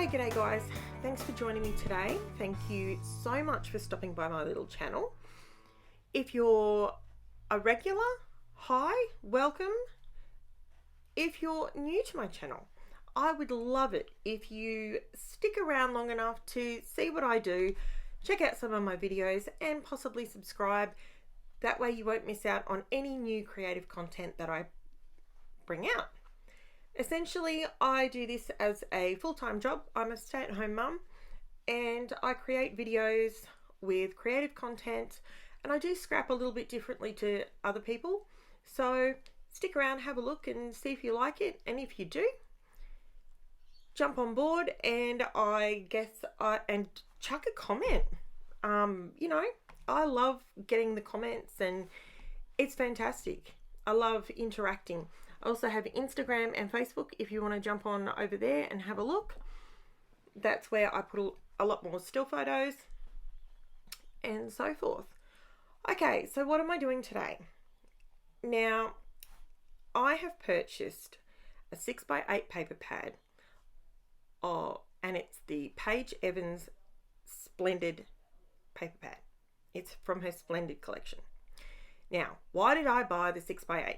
Hey, g'day guys. Thanks for joining me today. Thank you so much for stopping by my little channel. If you're a regular, hi, welcome. If you're new to my channel, I would love it if you stick around long enough to see what I do, check out some of my videos and possibly subscribe. That way you won't miss out on any new creative content that I bring out. Essentially, I do this as a full-time job. I'm a stay-at-home mum and I create videos with creative content, and I do scrap a little bit differently to other people. So stick around, have a look and see if you like it, and if you do, jump on board and and chuck a comment. You know, I love getting the comments and it's fantastic. I love interacting. I also have Instagram and Facebook if you want to jump on over there and have a look. That's where I put a lot more still photos and so forth. Okay, so what am I doing today? Now, I have purchased a 6x8 paper pad, and it's the Paige Evans Splendid paper pad. It's from her Splendid collection. Now, why did I buy the 6x8?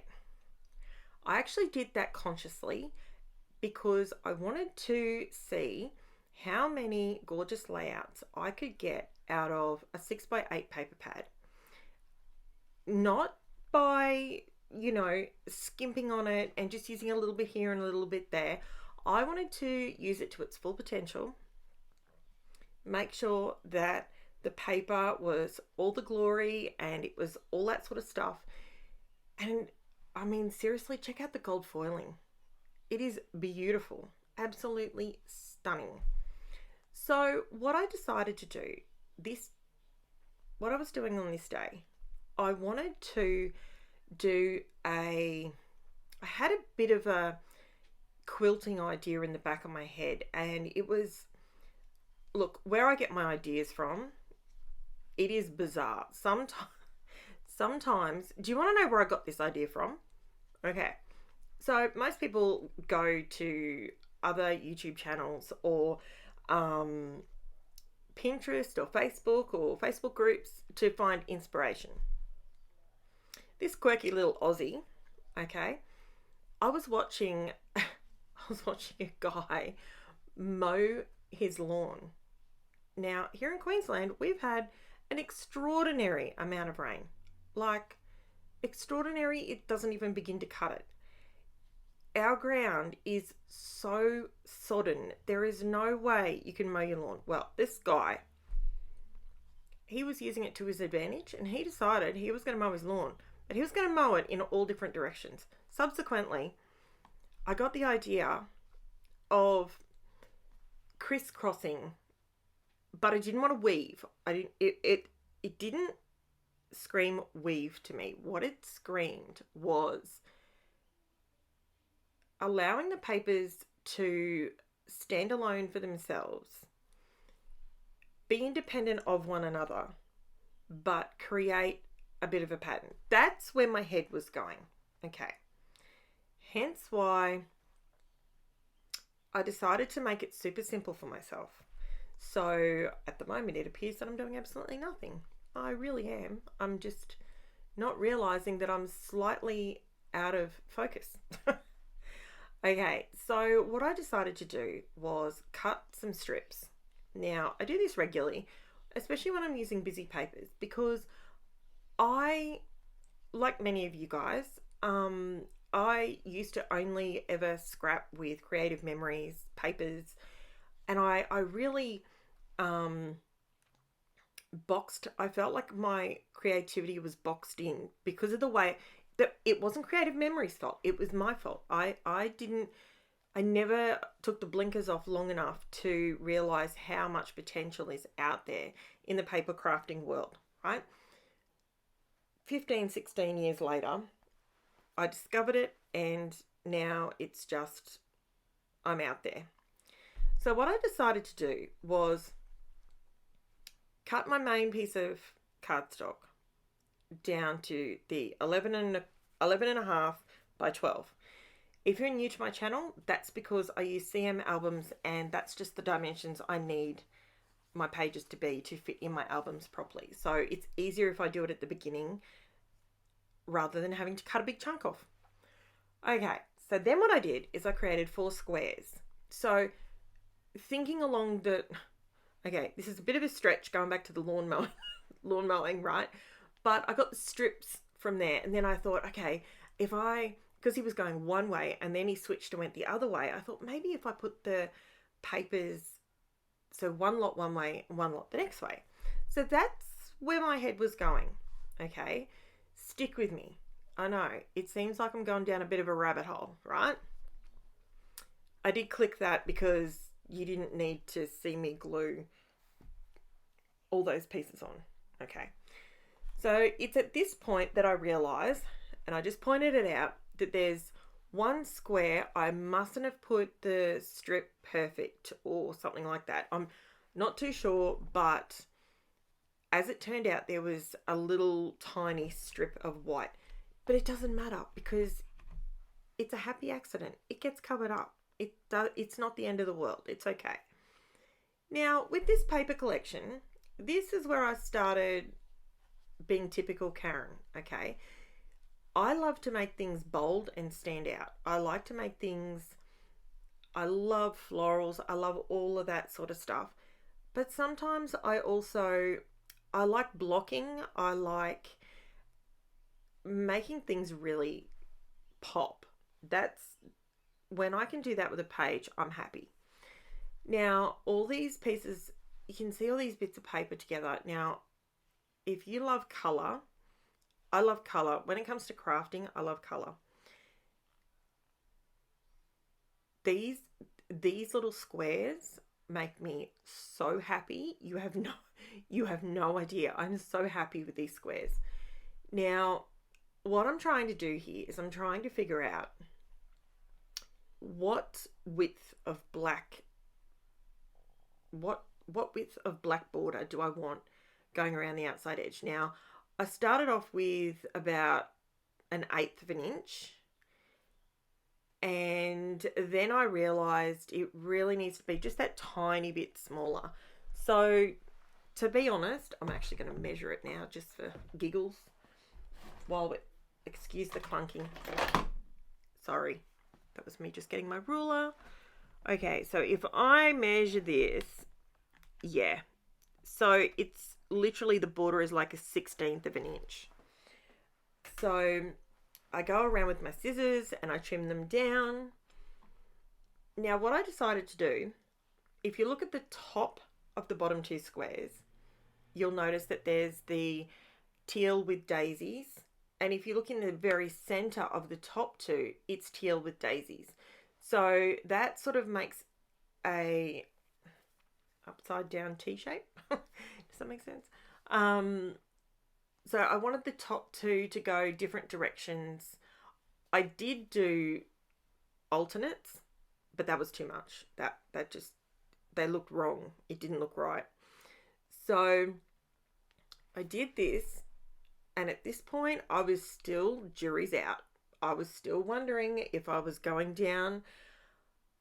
I actually did that consciously because I wanted to see how many gorgeous layouts I could get out of a 6x8 paper pad. Not by, you know, skimping on it and just using a little bit here and a little bit there. I wanted to use it to its full potential, make sure that the paper was all the glory and it was all that sort of stuff. And I mean, seriously, check out the gold foiling. It is beautiful, absolutely stunning. So what I decided to do, what I was doing on this day, I wanted to do I had a bit of a quilting idea in the back of my head, and it was, look, where I get my ideas from, it is bizarre. Sometimes, do you want to know where I got this idea from? Okay, so most people go to other YouTube channels or Pinterest or Facebook groups to find inspiration. This quirky little Aussie, okay, I was watching a guy mow his lawn. Now, here in Queensland, we've had an extraordinary amount of rain. Like, extraordinary, it doesn't even begin to cut it. Our ground is so sodden, there is no way you can mow your lawn. Well, this guy, he was using it to his advantage, and he decided he was going to mow his lawn, but he was going to mow it in all different directions. Subsequently, I got the idea of crisscrossing, but I didn't want to weave. It didn't scream weave to me. What it screamed was allowing the papers to stand alone for themselves, be independent of one another, but create a bit of a pattern. That's where my head was going. Okay. Hence why I decided to make it super simple for myself. So at the moment, it appears that I'm doing absolutely nothing. I really am. I'm just not realizing that I'm slightly out of focus. Okay, so what I decided to do was cut some strips. Now, I do this regularly, especially when I'm using busy papers, because I, like many of you guys, I used to only ever scrap with Creative Memories papers, and I really I felt like my creativity was boxed in because of the way that it wasn't Creative Memories' fault. It was my fault. I never took the blinkers off long enough to realize how much potential is out there in the paper crafting world, right? 15, 16 years later, I discovered it, and now it's just, I'm out there. So what I decided to do was cut my main piece of cardstock down to the 11 and a half by 12. If you're new to my channel, that's because I use CM albums, and that's just the dimensions I need my pages to be to fit in my albums properly. So it's easier if I do it at the beginning rather than having to cut a big chunk off. Okay, so then what I did is I created 4 squares. So thinking along the, okay, this is a bit of a stretch going back to the lawn mowing, right? But I got the strips from there, and then I thought, okay, because he was going one way and then he switched and went the other way, I thought maybe if I put the papers, so one lot one way and one lot the next way. So that's where my head was going. Okay, stick with me. I know it seems like I'm going down a bit of a rabbit hole, right? I did click that because you didn't need to see me glue all those pieces on. Okay, so it's at this point that I realize, and I just pointed it out, that there's one square I mustn't have put the strip perfect or something like that. I'm not too sure, but as it turned out, there was a little tiny strip of white. But it doesn't matter because it's a happy accident. It gets covered up. It's not the end of the world. It's okay. Now, with this paper collection, this is where I started being typical Karen, okay? I love to make things bold and stand out. I like to make things, I love florals. I love all of that sort of stuff. But sometimes I like blocking. I like making things really pop. That's when I can do that with a page, I'm happy. Now, all these pieces, you can see all these bits of paper together. Now, if you love color, I love color. When it comes to crafting, I love color. These little squares make me so happy. You have no idea. I'm so happy with these squares. Now, what I'm trying to do here is I'm trying to figure out what width of black border do I want going around the outside edge. Now, I started off with about 1/8 of an inch, and then I realized it really needs to be just that tiny bit smaller. So to be honest, I'm actually going to measure it now just for giggles excuse the clunking. Sorry, that was me just getting my ruler. Okay, so if I measure this, yeah, so it's literally, the border is like 1/16 of an inch. So I go around with my scissors and I trim them down. Now, what I decided to do, if you look at the top of the bottom 2 squares, you'll notice that there's the teal with daisies. And if you look in the very center of the top 2, it's teal with daisies. So that sort of makes a upside down T shape. Does that make sense? So I wanted the top 2 to go different directions. I did do alternates, but that was too much. They looked wrong. It didn't look right. So I did this, and at this point I was still jury's out. I was still wondering if I was going down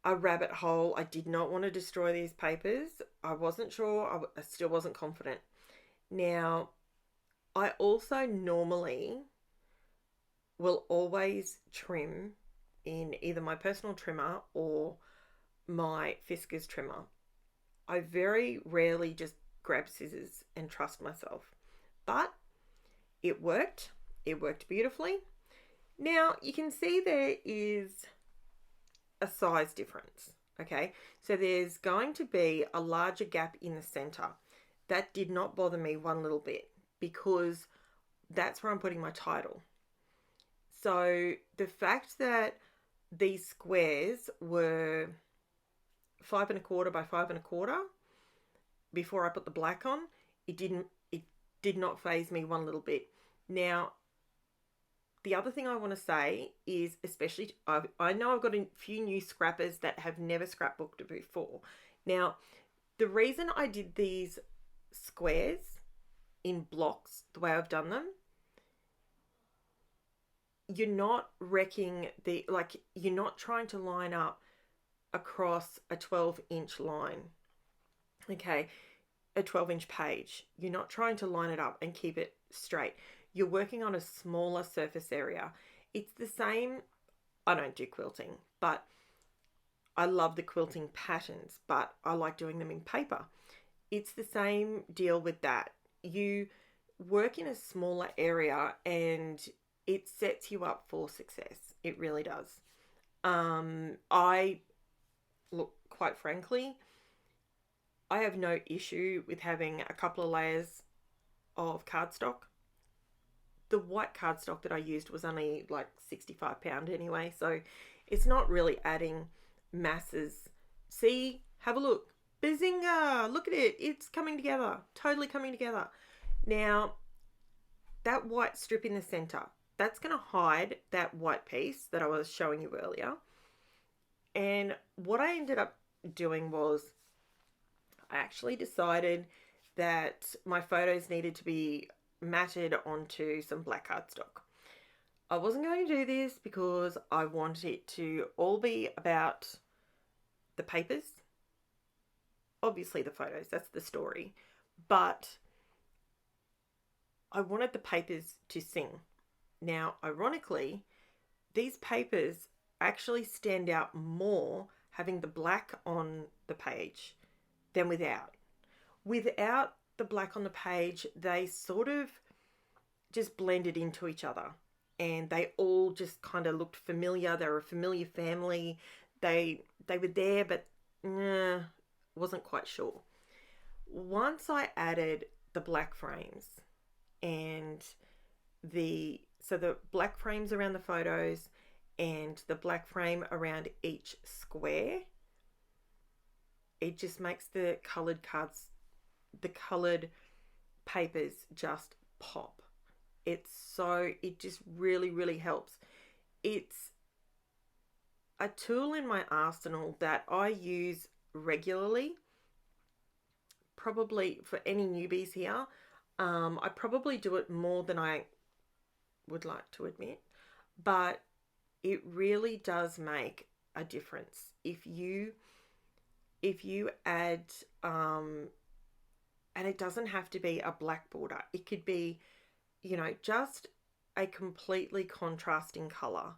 a rabbit hole. I did not want to destroy these papers. I wasn't sure. I still wasn't confident. Now, I also normally will always trim in either my personal trimmer or my Fiskars trimmer. I very rarely just grab scissors and trust myself, but it worked. It worked beautifully. Now you can see there is a size difference. Okay, so there's going to be a larger gap in the center. That did not bother me one little bit because that's where I'm putting my title. So the fact that these squares were 5 1/4 by 5 1/4 before I put the black on, it did not faze me one little bit. Now, the other thing I want to say is, especially, I know I've got a few new scrappers that have never scrapbooked before. Now, the reason I did these squares in blocks the way I've done them you're not wrecking the, like, you're not trying to line up across a 12-inch line, okay, a 12-inch page. You're not trying to line it up and keep it straight. You're working on a smaller surface area. It's the same. I don't do quilting, but I love the quilting patterns, but I like doing them in paper. It's the same deal with that. You work in a smaller area and it sets you up for success. It really does. I look, quite frankly, I have no issue with having a couple of layers of cardstock. The white cardstock that I used was only like 65 pound anyway, so it's not really adding masses. See, have a look. Bazinga! Look at it. It's coming together. Totally coming together. Now, that white strip in the center, that's going to hide that white piece that I was showing you earlier. And what I ended up doing was I actually decided that my photos needed to be matted onto some black cardstock. I wasn't going to do this because I wanted it to all be about the papers. Obviously the photos, that's the story. But I wanted the papers to sing. Now, ironically, these papers actually stand out more having the black on the page than without. Without the black on the page, they sort of just blended into each other and they all just kind of looked familiar. They were a familiar family. They were there, but wasn't quite sure. Once I added the black frames and the black frames around the photos and the black frame around each square, it just makes the coloured cards, the coloured papers just pop. It just really, really helps. It's a tool in my arsenal that I use regularly, probably for any newbies here. I probably do it more than I would like to admit, but it really does make a difference. If you add, and it doesn't have to be a black border. It could be, just a completely contrasting color.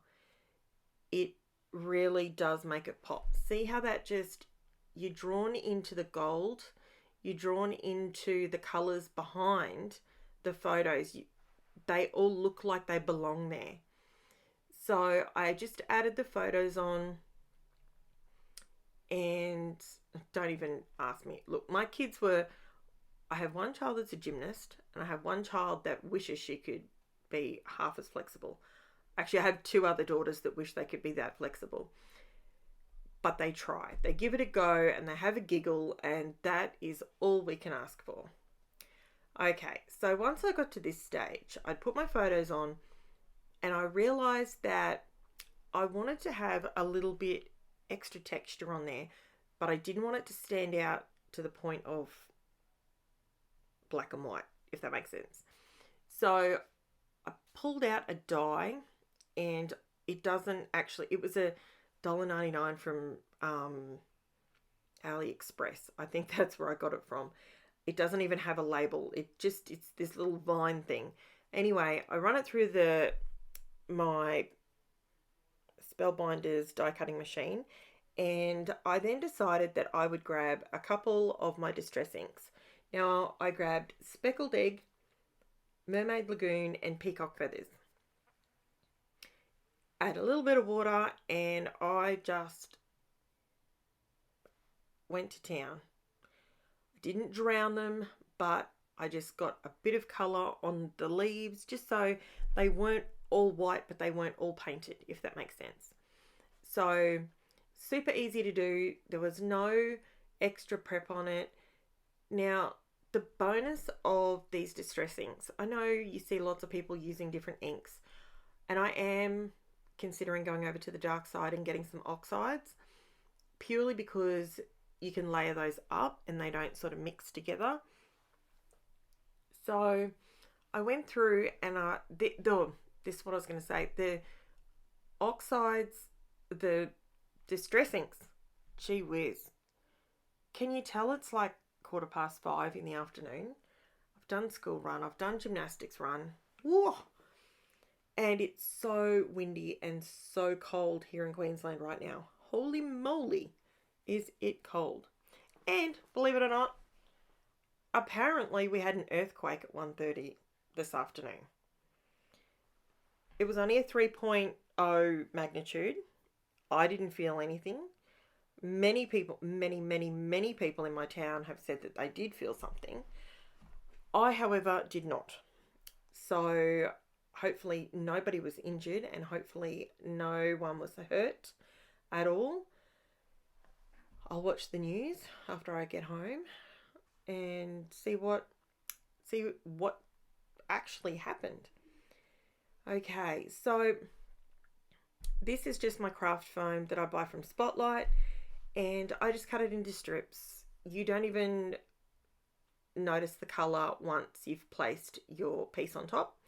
It really does make it pop. See how that just, you're drawn into the gold, you're drawn into the colors behind the photos. They all look like they belong there. So I just added the photos on, and don't even ask me. Look, my kids were, I have one child that's a gymnast and I have one child that wishes she could be half as flexible. Actually, I have two other daughters that wish they could be that flexible. But they try. They give it a go and they have a giggle, and that is all we can ask for. Okay, so once I got to this stage, I'd put my photos on and I realized that I wanted to have a little bit extra texture on there, but I didn't want it to stand out to the point of black and white, if that makes sense. So I pulled out a die, and it doesn't actually, it was $1.99 from AliExpress. I think that's where I got it from. It doesn't even have a label. It's this little vine thing. Anyway, I run it through my Spellbinders die cutting machine, and I then decided that I would grab a couple of my distress inks. Now, I grabbed Speckled Egg, Mermaid Lagoon, and Peacock Feathers. Add a little bit of water, and I just went to town. Didn't drown them, but I just got a bit of colour on the leaves, just so they weren't all white, but they weren't all painted, if that makes sense. So, super easy to do. There was no extra prep on it. Now, the bonus of these distress inks, I know you see lots of people using different inks, and I am considering going over to the dark side and getting some oxides, purely because you can layer those up and they don't sort of mix together. So I went through and this is what I was going to say. The oxides, the distress inks, gee whiz. Can you tell it's like 5:15 in the afternoon? I've done school run. I've done gymnastics run. Whoa. And it's so windy and so cold here in Queensland right now. Holy moly, is it cold. And believe it or not, apparently we had an earthquake at 1:30 this afternoon. It was only a 3.0 magnitude. I didn't feel anything. Many people, many people in my town have said that they did feel something. I, however, did not. So hopefully nobody was injured and hopefully no one was hurt at all. I'll watch the news after I get home and see what actually happened. Okay, so this is just my craft foam that I buy from Spotlight, and I just cut it into strips. You don't even notice the colour once you've placed your piece on top.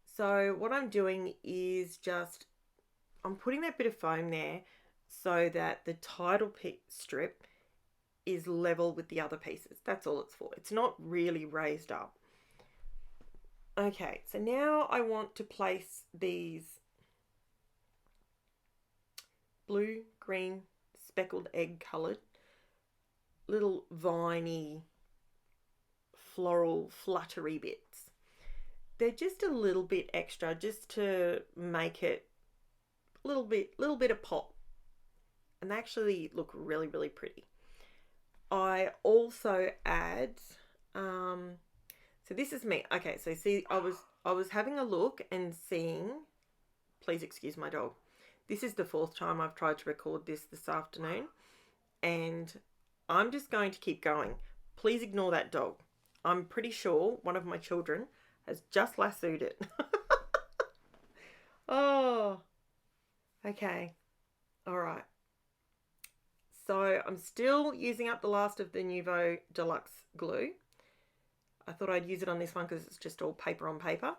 So what I'm doing is I'm putting that bit of foam there so that the title strip is level with the other pieces. That's all it's for. It's not really raised up. Okay, so now I want to place these blue, green, speckled egg coloured little viney, floral, fluttery bits. They're just a little bit extra just to make it a little bit of pop. And they actually look really, really pretty. I also add, so this is me. Okay, so see, I was having a look and seeing, please excuse my dog. This is the 4th time I've tried to record this afternoon, and I'm just going to keep going. Please ignore that dog. I'm pretty sure one of my children has just lassoed it. Oh, okay. All right. So I'm still using up the last of the Nuvo Deluxe glue. I thought I'd use it on this one because it's just all paper on paper.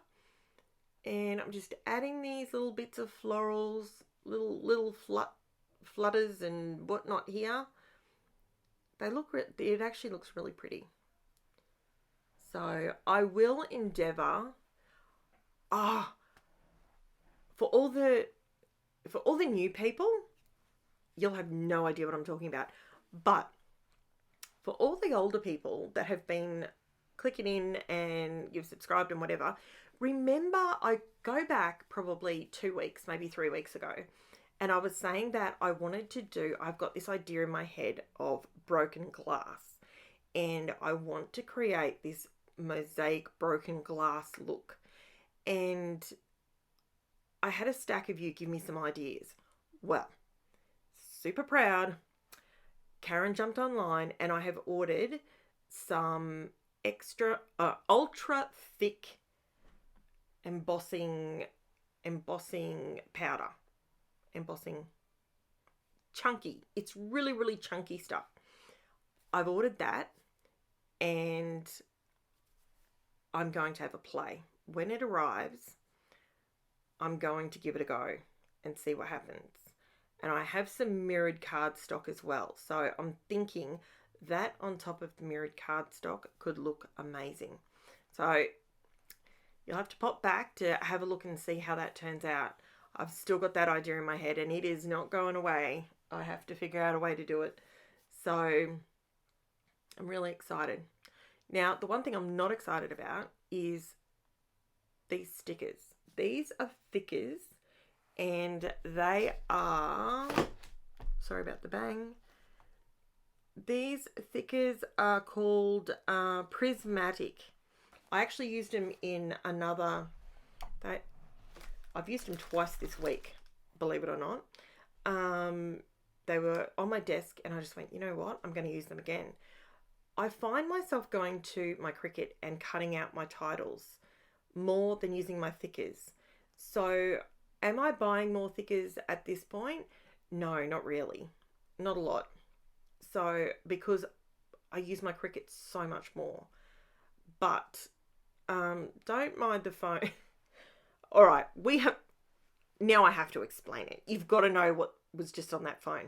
And I'm just adding these little bits of florals, little flutters and whatnot here. It actually looks really pretty. So I will endeavour, for all the new people, you'll have no idea what I'm talking about. But for all the older people that have been clicking in and you've subscribed and whatever, remember I go back probably 2 weeks, maybe 3 weeks ago, and I was saying that I've got this idea in my head of broken glass, and I want to create this mosaic broken glass look. And I had a stack of you give me some ideas. Well, super proud, Karen jumped online and I have ordered some extra ultra thick embossing powder. Chunky. It's really, really chunky stuff. I've ordered that and I'm going to have a play. When it arrives, I'm going to give it a go and see what happens. And I have some mirrored cardstock as well. So I'm thinking that on top of the mirrored cardstock could look amazing. So you'll have to pop back to have a look and see how that turns out. I've still got that idea in my head and it is not going away. I have to figure out a way to do it. So I'm really excited. Now, the one thing I'm not excited about is these stickers. These are thickers and they are, sorry about the bang. These thickers are called PRIMATIC. I actually used them in another, I've used them twice this week, believe it or not. They were on my desk and I just went, you know what, I'm going to use them again. I find myself going to my Cricut and cutting out my titles more than using my thickers. So am I buying more thickers at this point? No, not really. Not a lot. So because I use my Cricut so much more. But don't mind the phone. All right, now I have to explain it. You've got to know what was just on that phone.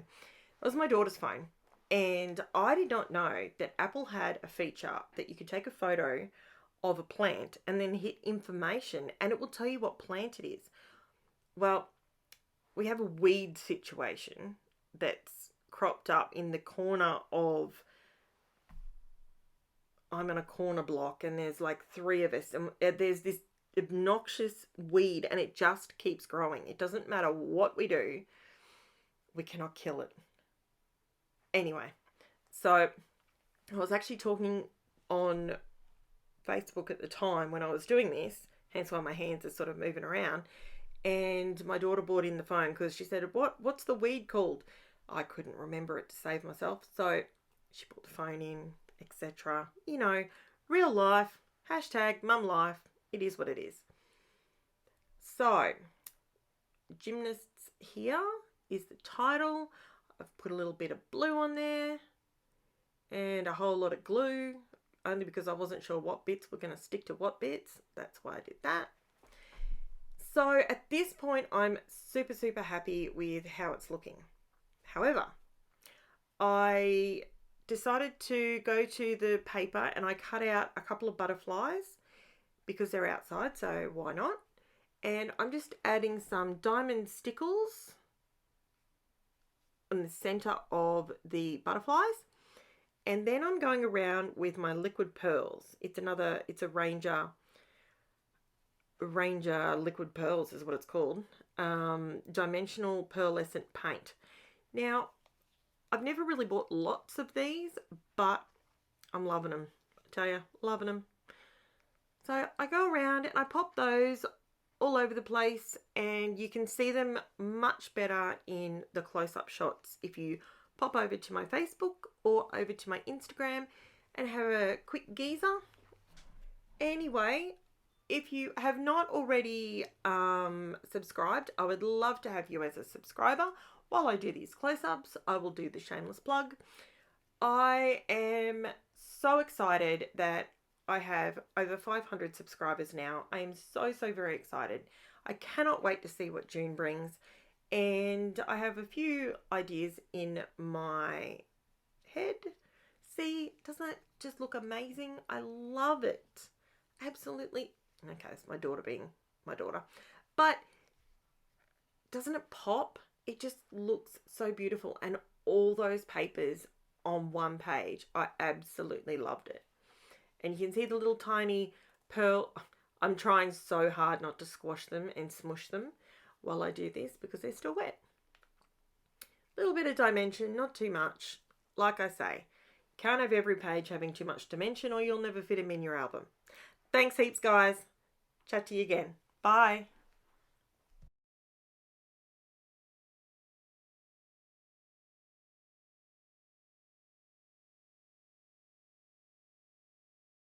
It was my daughter's phone. And I did not know that Apple had a feature that you could take a photo of a plant and then hit information and it will tell you what plant it is. Well, we have a weed situation that's cropped up in the corner of, I'm on a corner block and there's like 3 of us and there's this obnoxious weed and it just keeps growing. It doesn't matter what we do, we cannot kill it. Anyway, so I was actually talking on Facebook at the time when I was doing this, hence why my hands are sort of moving around, and my daughter brought in the phone because she said, what's the weed called? I couldn't remember it to save myself, so she brought the phone in, etc. You know, real life, hashtag mum life, it is what it is. So, gymnasts here is the title. I've put a little bit of blue on there and a whole lot of glue, only because I wasn't sure what bits were going to stick to what bits. That's why I did that. So at this point, I'm super, super happy with how it's looking. However, I decided to go to the paper and I cut out a couple of butterflies because they're outside, so why not? And I'm just adding some diamond stickles in the center of the butterflies, and then I'm going around with my liquid pearls. It's a Ranger liquid pearls is what it's called. Dimensional pearlescent paint. Now, I've never really bought lots of these, but I'm loving them. I tell you, loving them. So I go around and I pop those all over the place, and you can see them much better in the close-up shots if you pop over to my Facebook or over to my Instagram and have a quick geezer. Anyway, if you have not already subscribed, I would love to have you as a subscriber. While I do these close-ups, I will do the shameless plug. I am so excited that I have over 500 subscribers now. I am so, so very excited. I cannot wait to see what June brings. And I have a few ideas in my head. See, doesn't that just look amazing? I love it. Absolutely. Okay, it's my daughter being my daughter. But doesn't it pop? It just looks so beautiful. And all those papers on one page, I absolutely loved it. And you can see the little tiny pearl. I'm trying so hard not to squash them and smush them while I do this because they're still wet. A little bit of dimension, not too much. Like I say, can't have every page having too much dimension or you'll never fit them in your album. Thanks heaps, guys. Chat to you again. Bye.